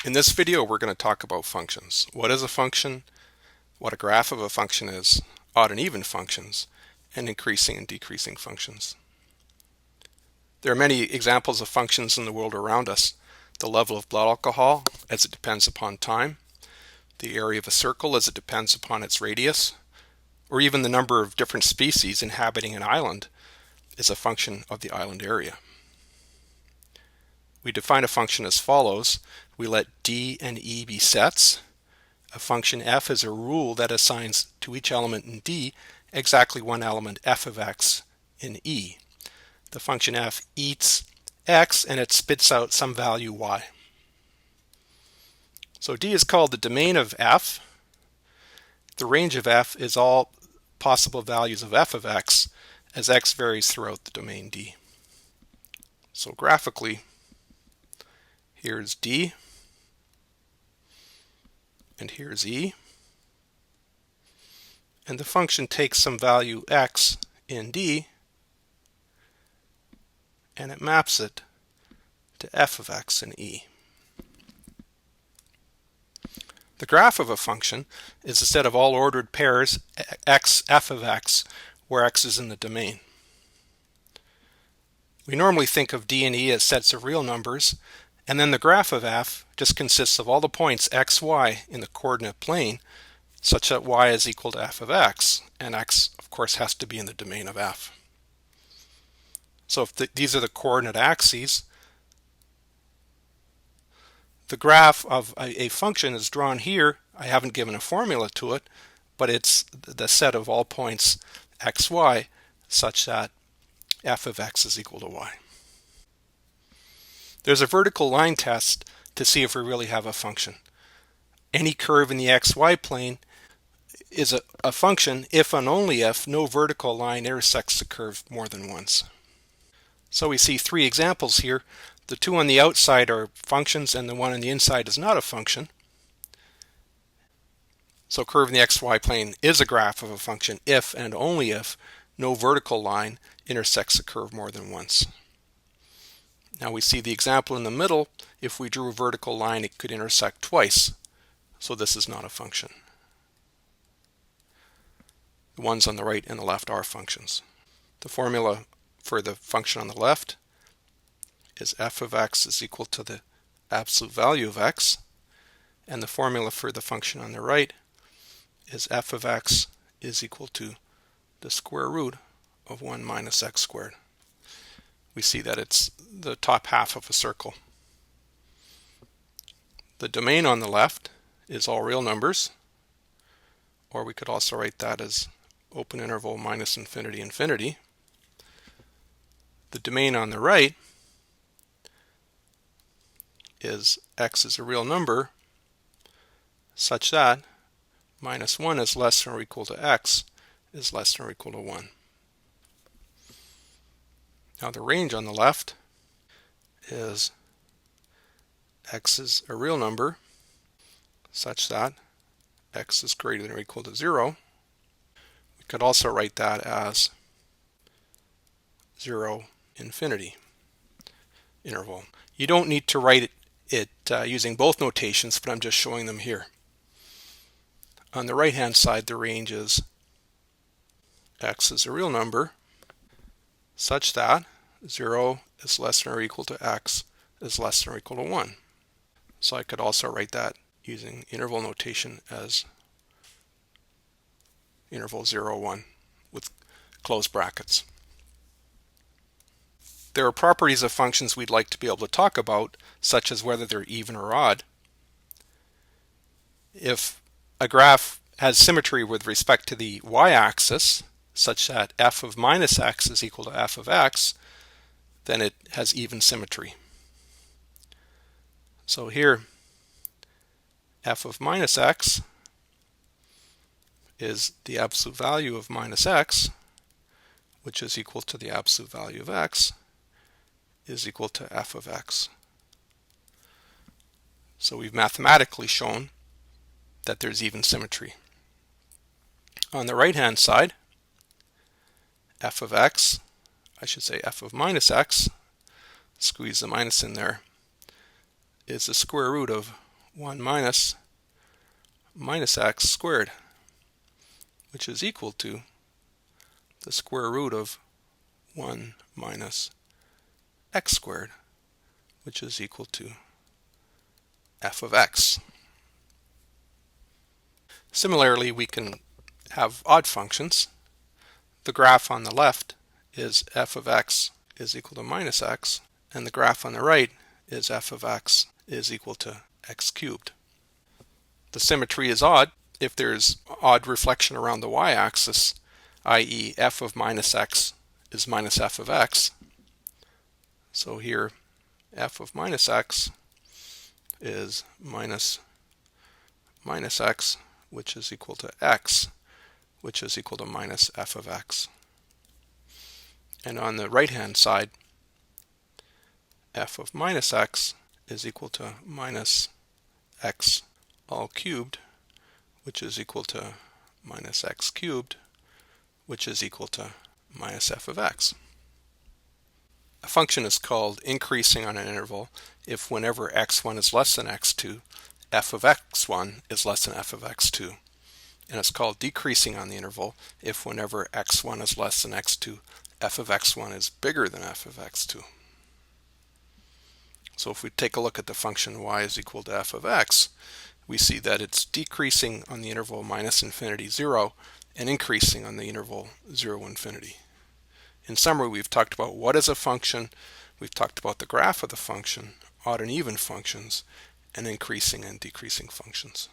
In this video, we're going to talk about functions. What is a function, what a graph of a function is, odd and even functions, and increasing and decreasing functions. There are many examples of functions in the world around us. The level of blood alcohol, as it depends upon time, the area of a circle as it depends upon its radius, or even the number of different species inhabiting an island is a function of the island area. We define a function as follows. We let D and E be sets. A function f is a rule that assigns to each element in D exactly one element f of x in E. The function f eats x and it spits out some value y. So D is called the domain of f. The range of f is all possible values of f of x as x varies throughout the domain D. So graphically, here's D, and here's E, and the function takes some value x in D, and it maps it to f of x in E. The graph of a function is a set of all ordered pairs x, f of x, where x is in the domain. We normally think of D and E as sets of real numbers, and then the graph of f just consists of all the points x, y in the coordinate plane such that y is equal to f of x, and x of course has to be in the domain of f. So if these are the coordinate axes, the graph of a function is drawn here. I haven't given a formula to it, but it's the set of all points x, y such that f of x is equal to y. There's a vertical line test to see if we really have a function. Any curve in the xy plane is a function if and only if no vertical line intersects the curve more than once. So we see three examples here. The two on the outside are functions and the one on the inside is not a function. So curve in the xy plane is a graph of a function if and only if no vertical line intersects the curve more than once. Now we see the example in the middle. If we drew a vertical line, it could intersect twice. So this is not a function. The ones on the right and the left are functions. The formula for the function on the left is f of x is equal to the absolute value of x, and the formula for the function on the right is f of x is equal to the square root of 1 minus x squared. We see that it's the top half of a circle. The domain on the left is all real numbers, or we could also write that as open interval minus infinity, infinity. The domain on the right is x is a real number such that minus 1 is less than or equal to x is less than or equal to 1. Now the range on the left is x is a real number such that x is greater than or equal to 0. We could also write that as 0, infinity interval. You don't need to write it using both notations, but I'm just showing them here. On the right hand side, the range is x is a real number such that 0 is less than or equal to x is less than or equal to 1. So I could also write that using interval notation as interval 0, 1 with closed brackets. There are properties of functions we'd like to be able to talk about, such as whether they're even or odd. If a graph has symmetry with respect to the y-axis, such that f of minus x is equal to f of x, then it has even symmetry. So here, f of minus x is the absolute value of minus x, which is equal to the absolute value of x, is equal to f of x. So we've mathematically shown that there's even symmetry. On the right hand side, f of x, I should say f of minus x, squeeze the minus in there, is the square root of 1 minus x squared, which is equal to the square root of 1 minus x squared, which is equal to f of x. Similarly, we can have odd functions. The graph on the left is f of x is equal to minus x, and the graph on the right is f of x is equal to x cubed. The symmetry is odd if there's odd reflection around the y-axis, i.e. f of minus x is minus f of x. So here f of minus x is minus x, which is equal to x, which is equal to minus f of x. And on the right hand side, f of minus x is equal to minus x all cubed, which is equal to minus x cubed, which is equal to minus f of x. A function is called increasing on an interval if whenever x1 is less than x2, f of x1 is less than f of x2. And it's called decreasing on the interval if whenever x1 is less than x2, f of x1 is bigger than f of x2. So if we take a look at the function y is equal to f of x, we see that it's decreasing on the interval minus infinity 0 and increasing on the interval 0 infinity. In summary, we've talked about what is a function, we've talked about the graph of the function, odd and even functions, and increasing and decreasing functions.